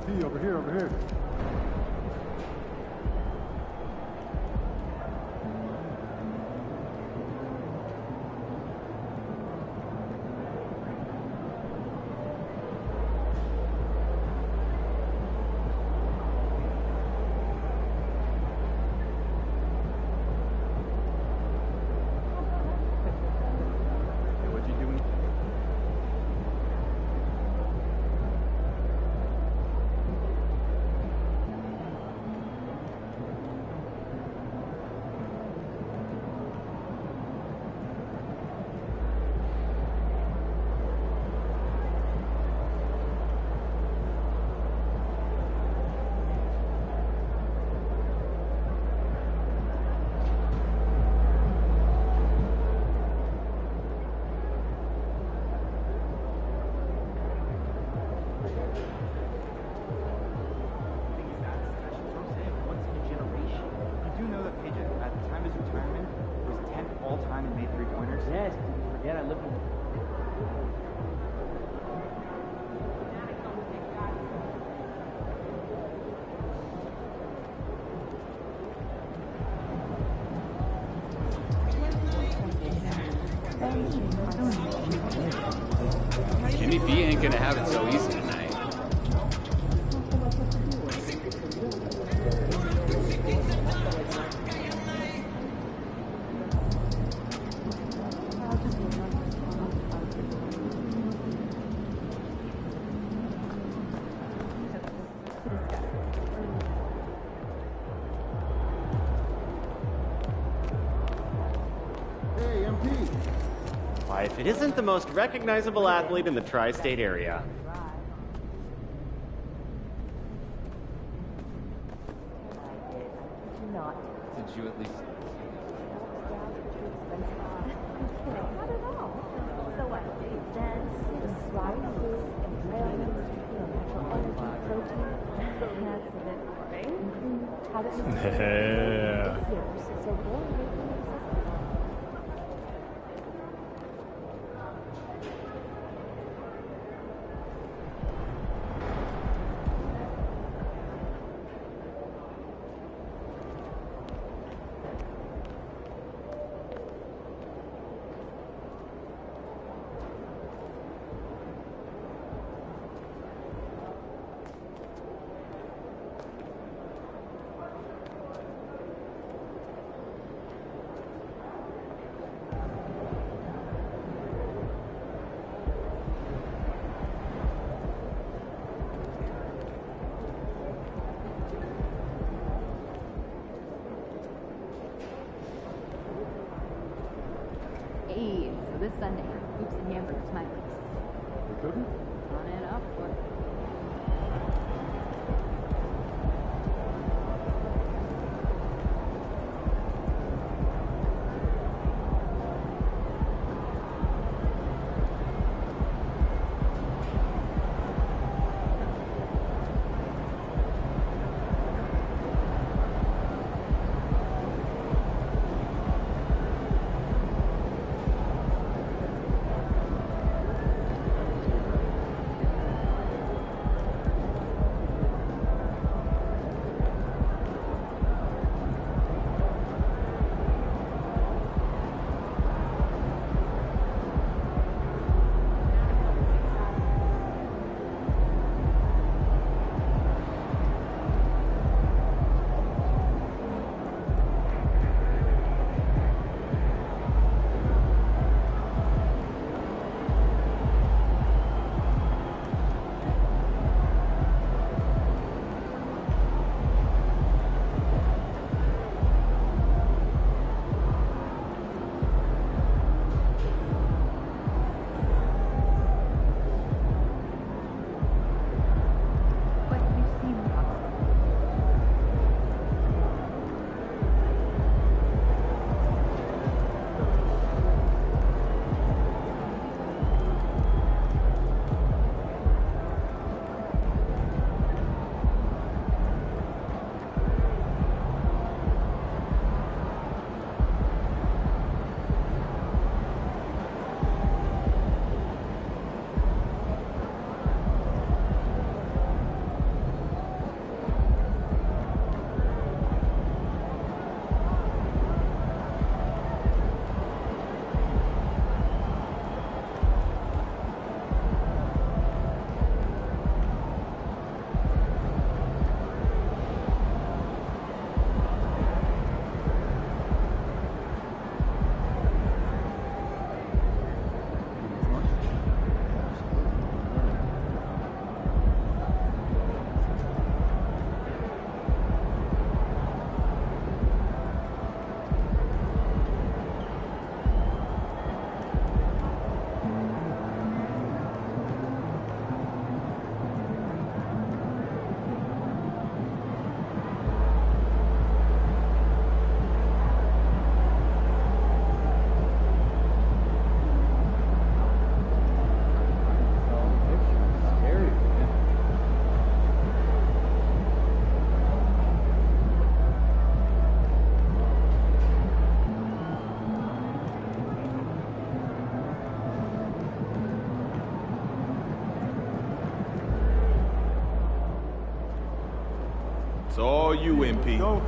MP, over here, over here. Jimmy B ain't gonna have it so easy tonight. Hey, MP. Why, if it isn't the most recognizable athlete in the tri-state area. Did you at least... Not at all. So what? Dance, slices, and natural energy, protein. That's a bit boring. How does it Yeah. so boring? Hey, so this Sunday, hoops and hamburgers, my place. We couldn't? On and up for it. It's all you, MP. Go.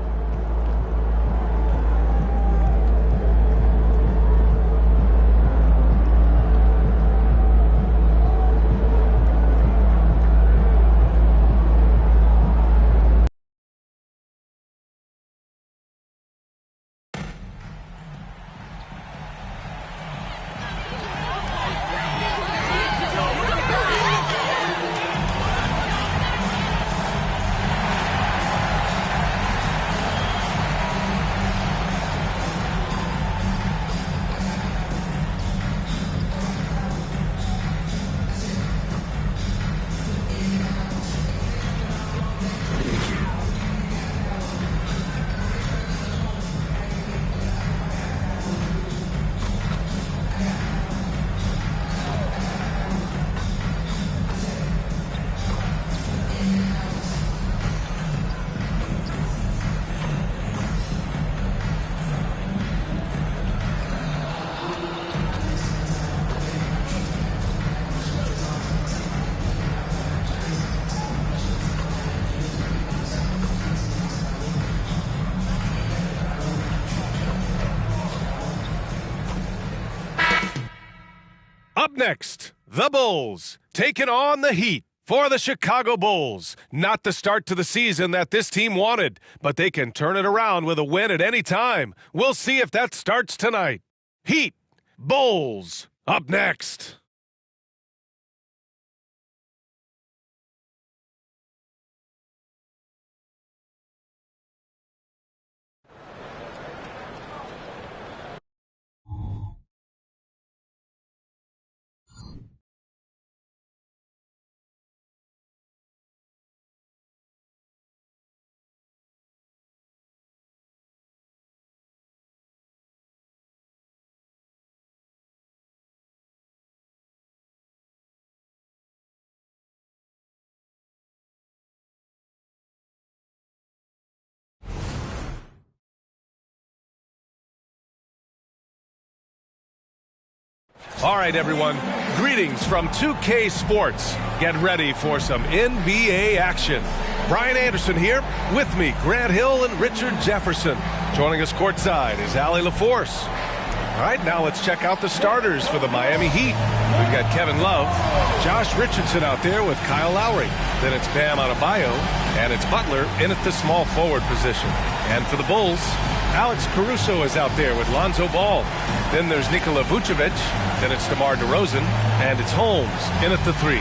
Up next, the Bulls taking on the Heat. For the Chicago Bulls, not the start to the season that this team wanted, but they can turn it around with a win at any time. We'll see if that starts tonight. Heat, Bulls, up next. All right, everyone. Greetings from 2K Sports. Get ready for some NBA action. Brian Anderson here. With me, Grant Hill and Richard Jefferson. Joining us courtside is Allie LaForce. All right, now let's check out the starters for the Miami Heat. We've got Kevin Love, Josh Richardson out there with Kyle Lowry. Then it's Bam Adebayo, and it's Butler in at the small forward position. And for the Bulls, Alex Caruso is out there with Lonzo Ball. Then there's Nikola Vucevic. Then it's DeMar DeRozan. And it's Holmes in at the 3.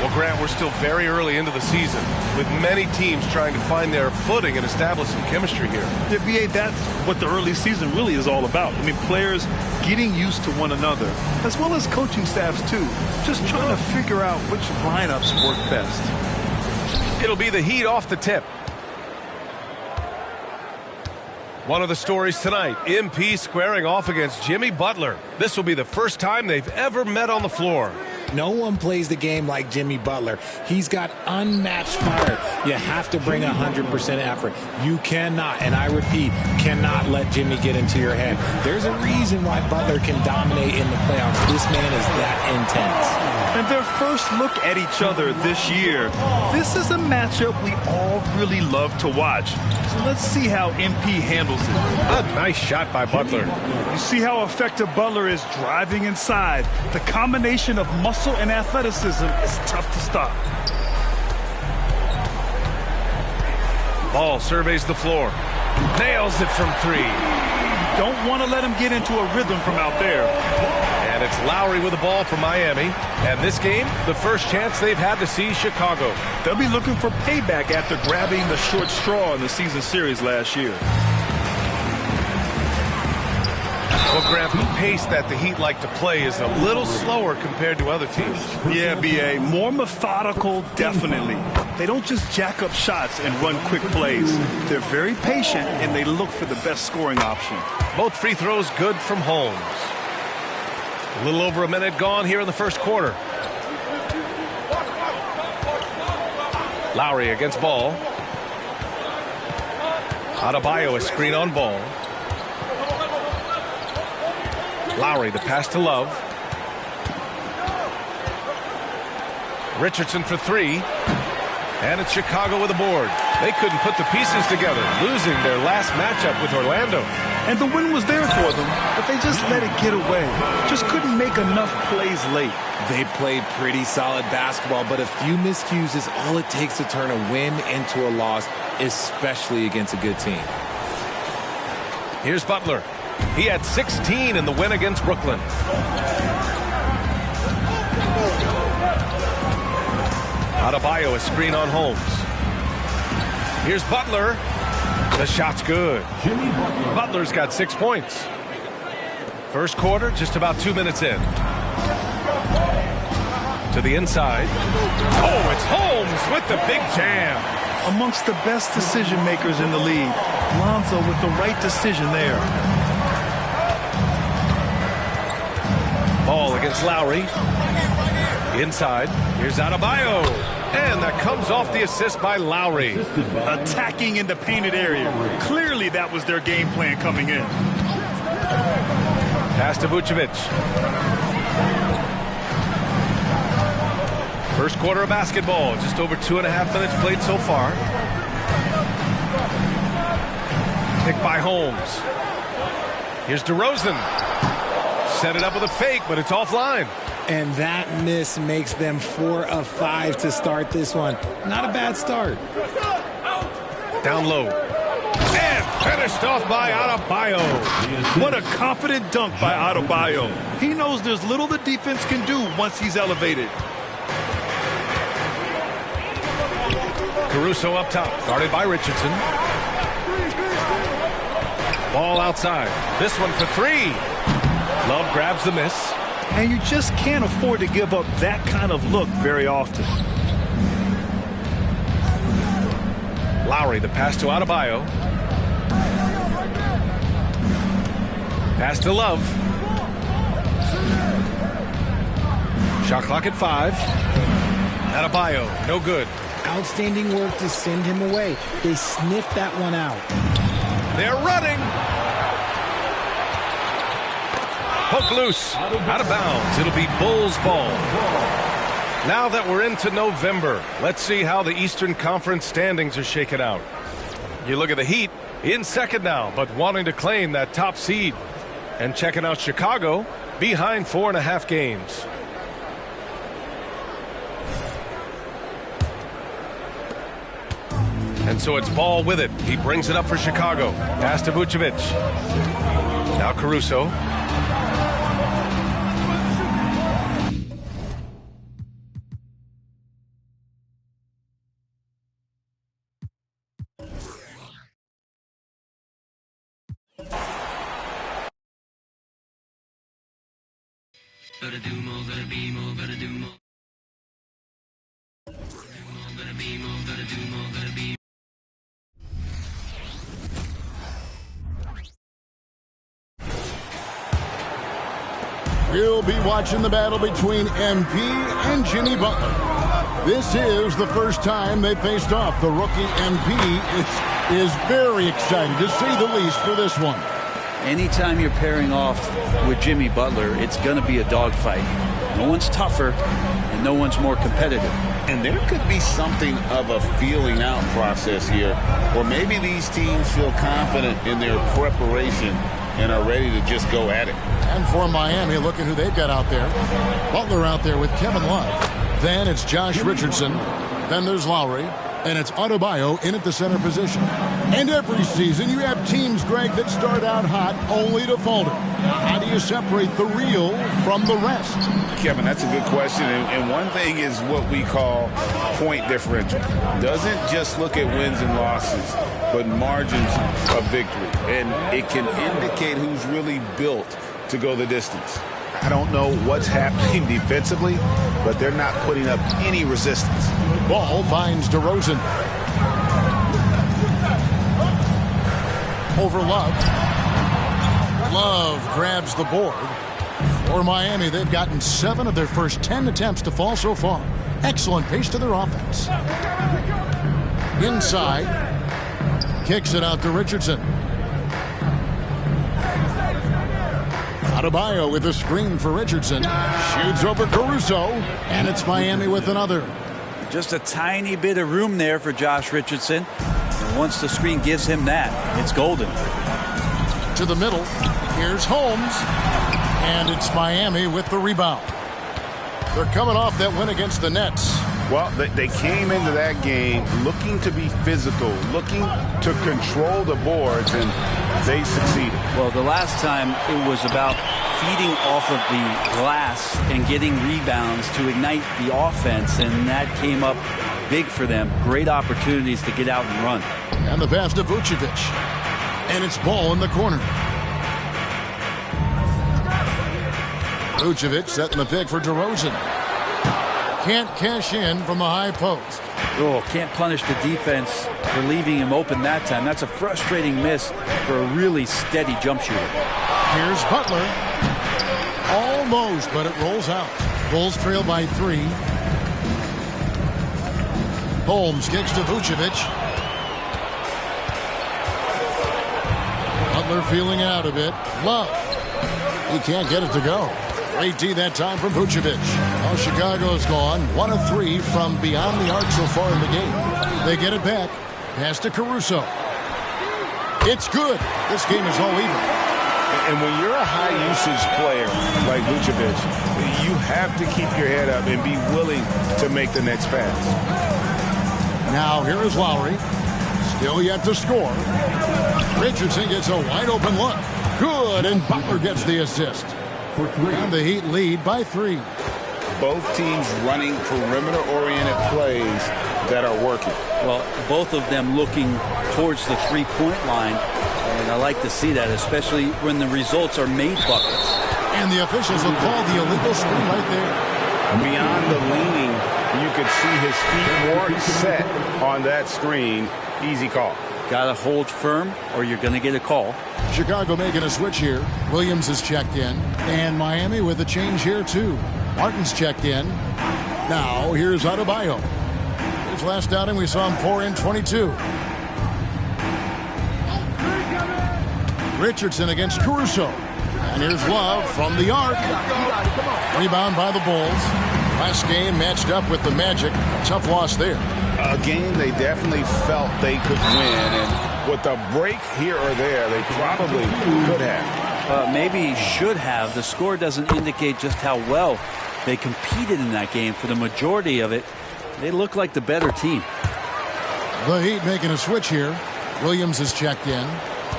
Well, Grant, we're still very early into the season, with many teams trying to find their footing and establish some chemistry here. Yeah, BA, that's what the early season really is all about. I mean, players getting used to one another, as well as coaching staffs, too. Just trying to figure out which lineups work best. It'll be the Heat off the tip. One of the stories tonight, MP squaring off against Jimmy Butler. This will be the first time they've ever met on the floor. No one plays the game like Jimmy Butler. He's got unmatched fire. You have to bring 100% effort. You cannot, and I repeat, cannot let Jimmy get into your head. There's a reason why Butler can dominate in the playoffs. This man is that intense. And their first look at each other this year, this is a matchup we all really love to watch. So let's see how MP handles it. A nice shot by Butler. You see how effective Butler is driving inside. The combination of muscle and athleticism is tough to stop. Ball surveys the floor. Nails it from 3. Don't want to let him get into a rhythm from out there. And it's Lowry with the ball for Miami. And this game, the first chance they've had to see Chicago. They'll be looking for payback after grabbing the short straw in the season series last year. Well, Grant, the pace that the Heat like to play is a little slower compared to other teams. Yeah, B.A., more methodical, definitely. They don't just jack up shots and run quick plays. They're very patient, and they look for the best scoring option. Both free throws good from Holmes. A little over a minute gone here in the first quarter. Lowry against Ball. Adebayo, a screen on Ball. Lowry, the pass to Love. Richardson for 3. And it's Chicago with a board. They couldn't put the pieces together, losing their last matchup with Orlando. And the win was there for them, but they just let it get away. Just couldn't make enough plays late. They played pretty solid basketball, but a few miscues is all it takes to turn a win into a loss, especially against a good team. Here's Butler. He had 16 in the win against Brooklyn. Adebayo, a screen on Holmes. Here's Butler. The shot's good. Butler's got 6 points. First quarter, just about 2 minutes in. To the inside. Oh, it's Holmes with the big jam. Amongst the best decision makers in the league, Lonzo with the right decision there. Ball against Lowry. Inside. Here's Adebayo. And that comes off the assist by Lowry. Attacking in the painted area. Clearly that was their game plan coming in. Pass to Vucevic. First quarter of basketball. Just over 2.5 minutes played so far. Picked by Holmes. Here's DeRozan. Set it up with a fake, but it's offline. And that miss makes them 4 of 5 to start this one. Not a bad start. Down low. And finished off by Adebayo. What a confident dunk by Adebayo. He knows there's little the defense can do once he's elevated. Caruso up top, guarded by Richardson. Ball outside. This one for 3. Love grabs the miss. And you just can't afford to give up that kind of look very often. Lowry, the pass to Adebayo. Pass to Love. Shot clock at 5. Adebayo, no good. Outstanding work to send him away. They sniffed that one out. They're running. Poke loose. Out of bounds. It'll be Bulls ball. Now that we're into November, let's see how the Eastern Conference standings are shaken out. You look at the Heat in second now, but wanting to claim that top seed. And checking out Chicago behind 4.5 games. And so it's Ball with it. He brings it up for Chicago. Pass to Vucevic. Now Caruso. Gotta do more, gotta be more, gotta do more. Gotta be more, gotta do more, gotta be. We'll be watching the battle between MP and Jimmy Butler. This is the first time they faced off. The rookie MP is very excited, to say the least, for this one. Anytime you're pairing off with Jimmy Butler, it's going to be a dogfight. No one's tougher, and no one's more competitive. And there could be something of a feeling out process here, or maybe these teams feel confident in their preparation and are ready to just go at it. And for Miami, look at who they've got out there. Butler out there with Kevin Love. Then it's Josh Richardson. Then there's Lowry. And it's Adebayo in at the center position. And every season you have teams, Greg, that start out hot only to falter. How do you separate the real from the rest? Kevin, that's a good question. And one thing is what we call point differential. Doesn't just look at wins and losses, but margins of victory. And it can indicate who's really built to go the distance. I don't know what's happening defensively, but they're not putting up any resistance. Ball finds DeRozan. Over Love. Love grabs the board. For Miami, they've gotten 7 of their first 10 attempts to fall so far. Excellent pace to their offense. Inside. Kicks it out to Richardson. Adebayo with a screen for Richardson. Shoots over Caruso. And it's Miami with another. Just a tiny bit of room there for Josh Richardson. And once the screen gives him that, it's golden. To the middle. Here's Holmes. And it's Miami with the rebound. They're coming off that win against the Nets. Well, they came into that game looking to be physical, looking to control the boards, and they succeeded. Well, the last time it was about feeding off of the glass and getting rebounds to ignite the offense, and that came up big for them. Great opportunities to get out and run. And the pass to Vucevic. And it's ball in the corner. Vucevic setting the pick for DeRozan. Can't cash in from the high post. Oh, can't punish the defense for leaving him open that time. That's a frustrating miss for a really steady jump shooter. Here's Butler. Almost, but it rolls out. Bulls trail by 3. Holmes kicks to Vucevic. Butler feeling out a bit. Love. He can't get it to go. Great D that time from Vucevic. Well, Chicago's gone 1 of 3 from beyond the arc so far in the game. They get it back. Pass to Caruso. It's good. This game is all even. And when you're a high-usage player like Vucevic, you have to keep your head up and be willing to make the next pass. Now here is Lowry. Still yet to score. Richardson gets a wide-open look. Good, and Butler gets the assist. And the Heat lead by 3. Both teams running perimeter-oriented plays that are working. Well, both of them looking towards the three-point line, and I like to see that, especially when the results are made buckets. And the officials will call the illegal screen right there. Beyond the leaning, you could see his feet weren't set on that screen. Easy call. Got to hold firm or you're going to get a call. Chicago making a switch here. Williams is checked in. And Miami with a change here, too. Martin's checked in. Now, here's Adebayo. His last outing, we saw him pour in 22. Richardson against Caruso. And here's Love from the arc. Rebound by the Bulls. Last game matched up with the Magic. Tough loss there. A game they definitely felt they could win, and with a break here or there, they probably could have. Maybe should have. The score doesn't indicate just how well they competed in that game. For the majority of it, they look like the better team. The Heat making a switch here. Williams is checked in.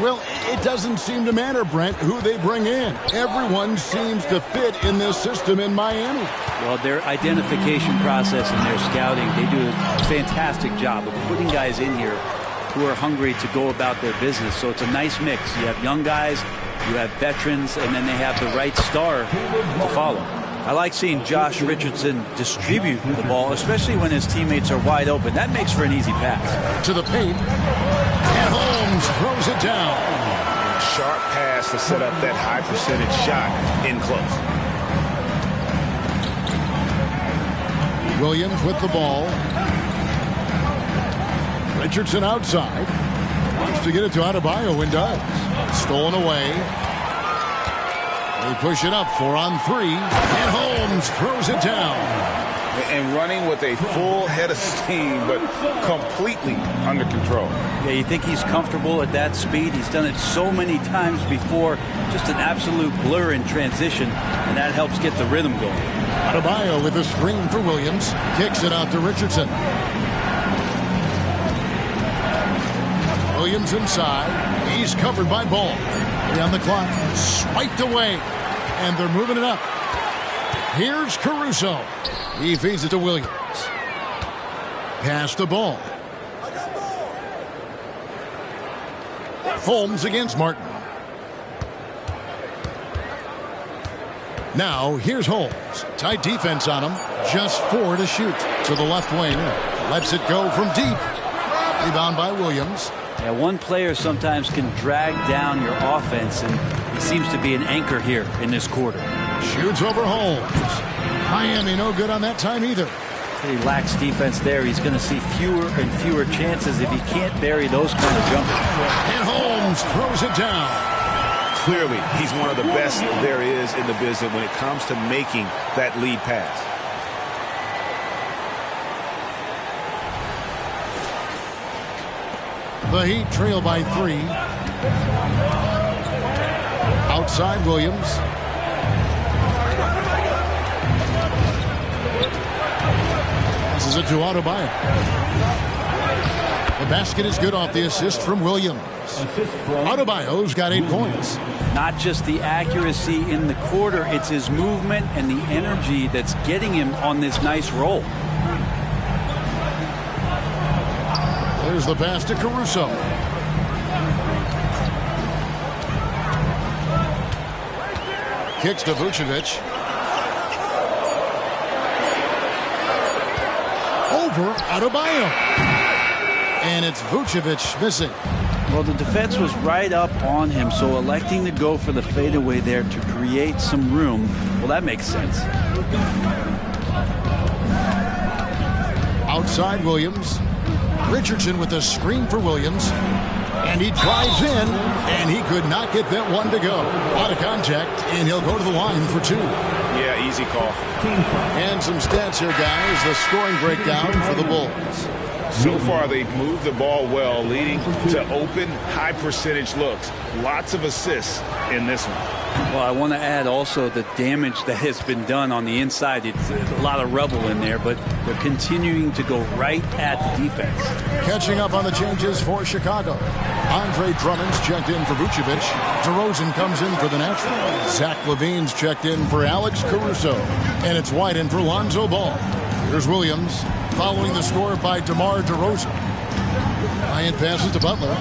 Well, it doesn't seem to matter, Brent, who they bring in. Everyone seems to fit in this system in Miami. Well, their identification process and their scouting, they do a fantastic job of putting guys in here who are hungry to go about their business. So it's a nice mix. You have young guys, you have veterans, and then they have the right star to follow. I like seeing Josh Richardson distribute the ball, especially when his teammates are wide open. That makes for an easy pass. To the paint. And Holmes throws it down. Sharp pass to set up that high percentage shot in close. Williams with the ball. Richardson outside. Wants to get it to Adebayo and does. Stolen away. They push it up 4 on 3. And Holmes throws it down. And running with a full head of steam, but completely under control. Yeah, you think he's comfortable at that speed? He's done it so many times before. Just an absolute blur in transition, and that helps get the rhythm going. Adebayo with a screen for Williams. Kicks it out to Richardson. Williams inside. He's covered by Ball. 3 on the clock. Swiped away. And they're moving it up. Here's Caruso. He feeds it to Williams. Pass the ball. Holmes against Martin. Now, here's Holmes. Tight defense on him. Just 4 to shoot. To the left wing. Lets it go from deep. Rebound by Williams. Yeah, one player sometimes can drag down your offense, and he seems to be an anchor here in this quarter. Shoots over Holmes. Miami no good on that time either. He lacks defense there. He's going to see fewer and fewer chances if he can't bury those kind of jumpers. And Holmes throws it down. Clearly, he's one of the best there is in the business when it comes to making that lead pass. The Heat trail by 3. Outside Williams. Passes it to Adebayo. The basket is good off the assist from Williams. Adebayo's got 8 points. Not just the accuracy in the quarter, it's his movement and the energy that's getting him on this nice roll. There's the pass to Caruso. Kicks to Vucevic. Over Adebayo. And it's Vucevic missing. Well, the defense was right up on him, so electing to go for the fadeaway there to create some room, well, that makes sense. Outside Williams. Richardson with a screen for Williams. And he drives in, and he could not get that one to go. Out of contact, and he'll go to the line for 2. Yeah, easy call. And some stats here, guys. The scoring breakdown for the Bulls. So far, they've moved the ball well, leading to open, high-percentage looks. Lots of assists in this one. Well, I want to add also the damage that has been done on the inside. It's a lot of rubble in there, but they're continuing to go right at the defense. Catching up on the changes for Chicago. Andre Drummond's checked in for Vucevic. DeRozan comes in for the Natural. Zach LaVine's checked in for Alex Caruso. And it's White in for Lonzo Ball. Here's Williams following the score by DeMar DeRozan. Bryant passes to Butler.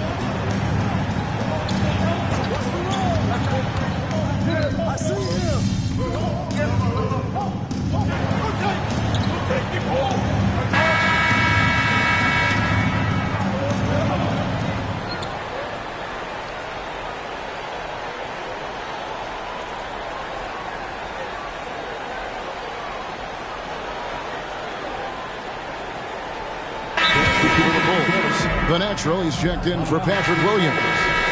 The Natural, he's checked in for Patrick Williams.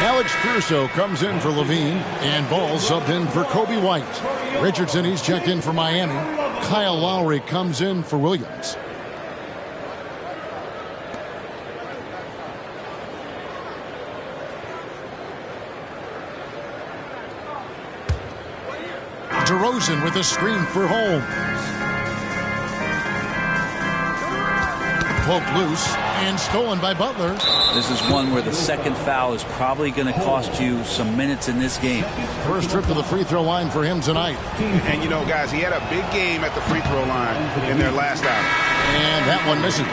Alex Caruso comes in for Levine, and Ball subbed in for Kobe White. Richardson, he's checked in for Miami. Kyle Lowry comes in for Williams. DeRozan with a screen for Holmes. Poked loose and stolen by Butler. This is one where the second foul is probably going to cost you some minutes in this game. First trip to the free throw line for him tonight. And you know, guys, he had a big game at the free throw line in their last outing. And that one misses.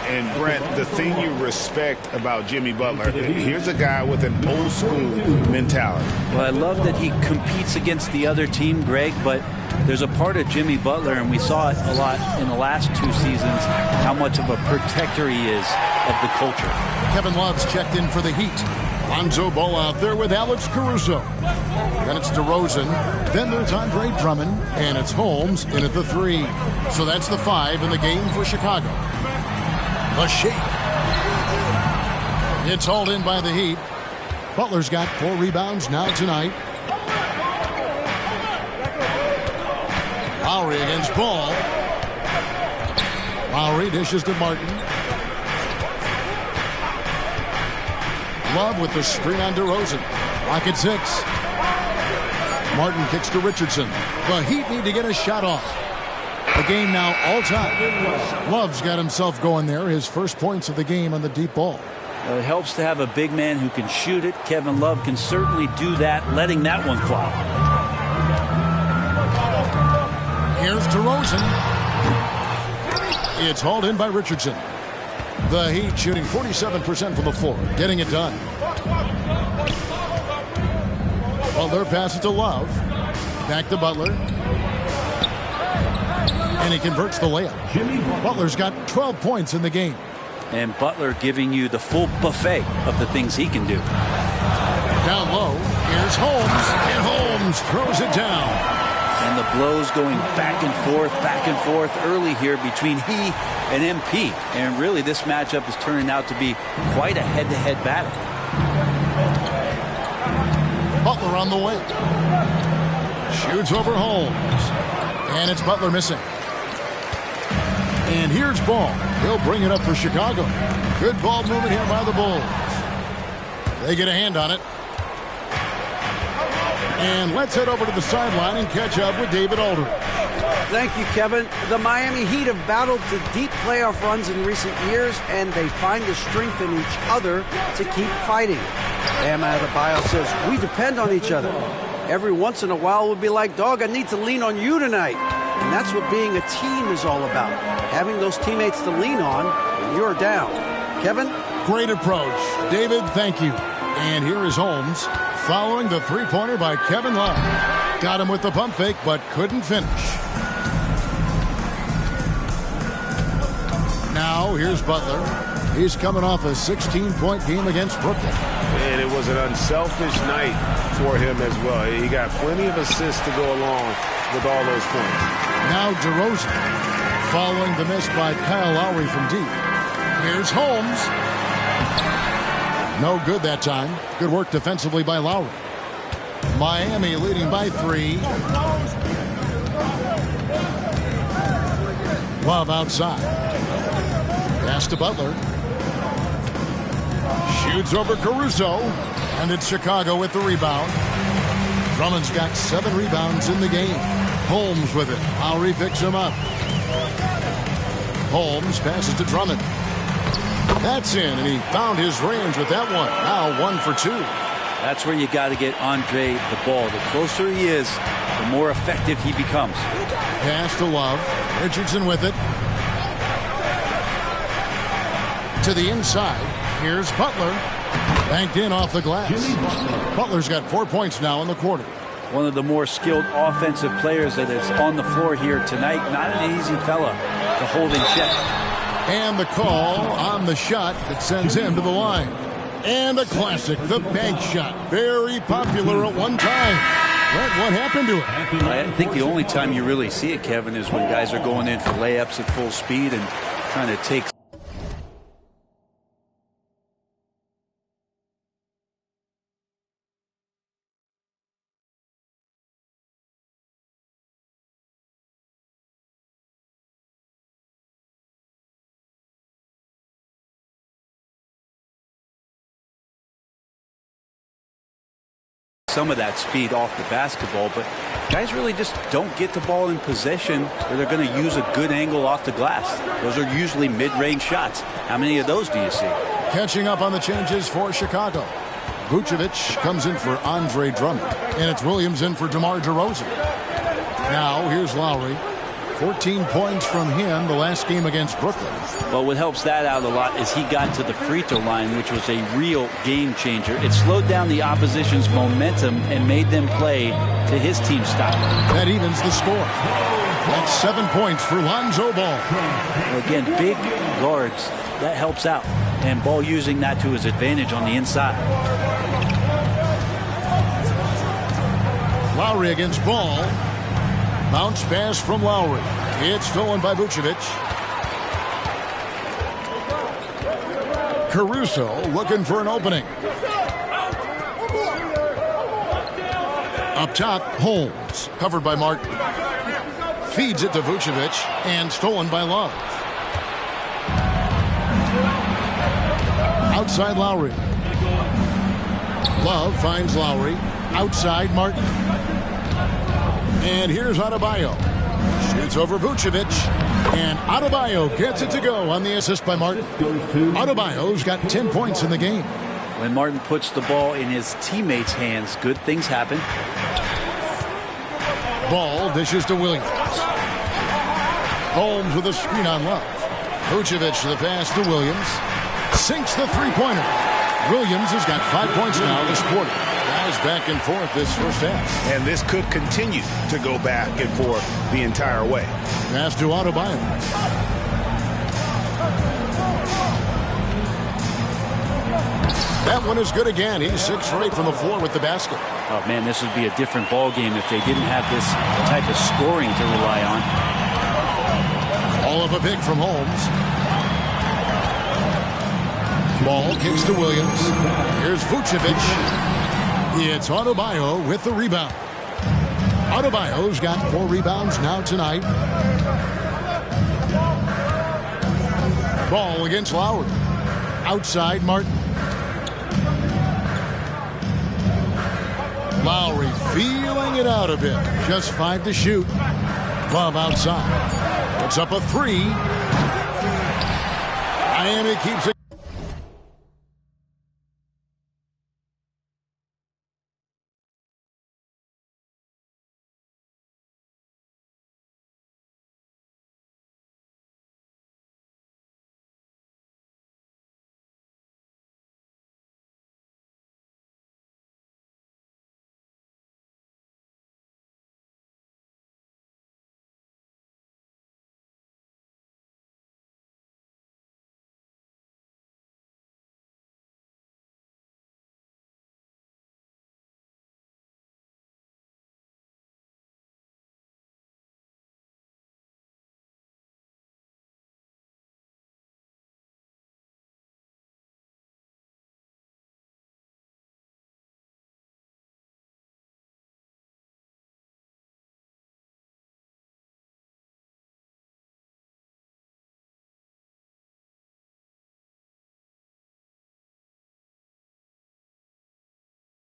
And Brent, the thing you respect about Jimmy Butler, here's a guy with an old school mentality. Well, I love that he competes against the other team, Greg, but there's a part of Jimmy Butler, and we saw it a lot in the last 2 seasons, how much of a protector he is of the culture. Kevin Love's checked in for the Heat. Lonzo Ball out there with Alex Caruso. Then it's DeRozan. Then there's Andre Drummond, and it's Holmes in at the 3. So that's the 5 in the game for Chicago. A shake. It's hauled in by the Heat. Butler's got 4 rebounds now tonight. Lowry against Ball. Lowry dishes to Martin. Love with the screen on DeRozan. Rocket 6. Martin kicks to Richardson. The Heat need to get a shot off. The game now all time. Love's got himself going there. His first points of the game on the deep ball. It helps to have a big man who can shoot it. Kevin Love can certainly do that, letting that one fly. Here's DeRozan. It's hauled in by Richardson. The Heat shooting 47% from the floor, getting it done. Butler passes to Love. Back to Butler. And he converts the layup. Butler's got 12 points in the game. And Butler giving you the full buffet of the things he can do. Down low, here's Holmes. And Holmes throws it down. And the blows going back and forth early here between he and MP. And really this matchup is turning out to be quite a head-to-head battle. Butler on the way. Shoots over Holmes. And it's Butler missing. And here's Ball. He'll bring it up for Chicago. Good ball movement here by the Bulls. They get a hand on it. And let's head over to the sideline and catch up with David Aldridge. Thank you, Kevin. The Miami Heat have battled to deep playoff runs in recent years, and they find the strength in each other to keep fighting. Bam Adebayo says, we depend on each other. Every once in a while we'll be like, dog, I need to lean on you tonight. And that's what being a team is all about. Having those teammates to lean on when you're down. Kevin? Great approach. David, thank you. And here is Holmes following the three-pointer by Kevin Love. Got him with the pump fake, but couldn't finish. Now, here's Butler. He's coming off a 16-point game against Brooklyn. And it was an unselfish night for him as well. He got plenty of assists to go along with all those points. Now DeRozan following the miss by Kyle Lowry from deep. Here's Holmes. No good that time. Good work defensively by Lowry. Miami leading by 3. Love outside. Pass to Butler. Shoots over Caruso. And it's Chicago with the rebound. Drummond's got 7 rebounds in the game. Holmes with it. Lowry picks him up. Holmes passes to Drummond. That's in, and he found his range with that one. Now 1 for 2. That's where you got to get Andre the ball. The closer he is, the more effective he becomes. Pass to Love. Richardson with it. To the inside. Here's Butler. Banked in off the glass. Butler's got 4 points now in the quarter. One of the more skilled offensive players that is on the floor here tonight. Not an easy fella to hold in check. And the call on the shot that sends him to the line. And a classic, the bank shot. Very popular at one time. What happened to it? I think the only time you really see it, Kevin, is when guys are going in for layups at full speed and trying to take some of that speed off the basketball, but guys really just don't get the ball in possession where they're going to use a good angle off the glass. Those are usually mid-range shots. How many of those do you see? Catching up on the changes for Chicago. Vucevic comes in for Andre Drummond, and it's Williams in for DeMar DeRozan. Now here's Lowry. 14 points from him the last game against Brooklyn. Well, what helps that out a lot is he got to the free throw line, which was a real game changer. It slowed down the opposition's momentum and made them play to his team style. That evens the score. That's 7 points for Lonzo Ball. Well, again, big guards, that helps out. And Ball using that to his advantage on the inside. Lowry against Ball. Bounce pass from Lowry. It's stolen by Vucevic. Caruso looking for an opening. Up top, Holmes. Covered by Martin. Feeds it to Vucevic and stolen by Love. Outside Lowry. Love finds Lowry. Outside Martin. And here's Adebayo. Shoots over Vucevic. And Adebayo gets it to go on the assist by Martin. Adebayo's got 10 points in the game. When Martin puts the ball in his teammates' hands, good things happen. Ball dishes to Williams. Holmes with a screen on Love. Vucevic the pass to Williams. Sinks the three-pointer. Williams has got 5 points now this quarter. Guys back and forth this first half. And this could continue to go back and forth the entire way. Pass to Adebayo. That one is good again. He's 6 for 8 from the floor with the basket. Oh, man, this would be a different ball game if they didn't have this type of scoring to rely on. All of a pick from Holmes. Ball kicks to Williams. Here's Vucevic. It's Adebayo with the rebound. Adebayo's got 4 rebounds now tonight. Ball against Lowry. Outside Martin. Lowry feeling it out a bit. Just 5 to shoot. Love outside. Puts up a 3. Miami keeps it.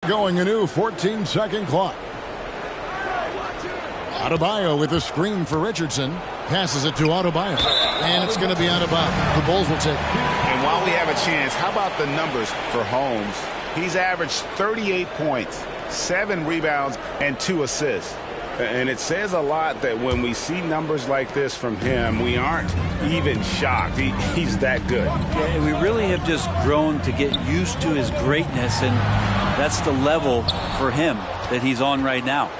Going a new 14-second clock. Adebayo with a screen for Richardson. Passes it to Adebayo. And it's going to be out of bounds. The Bulls will take it. And while we have a chance, how about the numbers for Holmes? He's averaged 38 points, 7 rebounds, and 2 assists. And it says a lot that when we see numbers like this from him, we aren't even shocked. He's that good. Yeah, we really have just grown to get used to his greatness, and that's the level for him that he's on right now.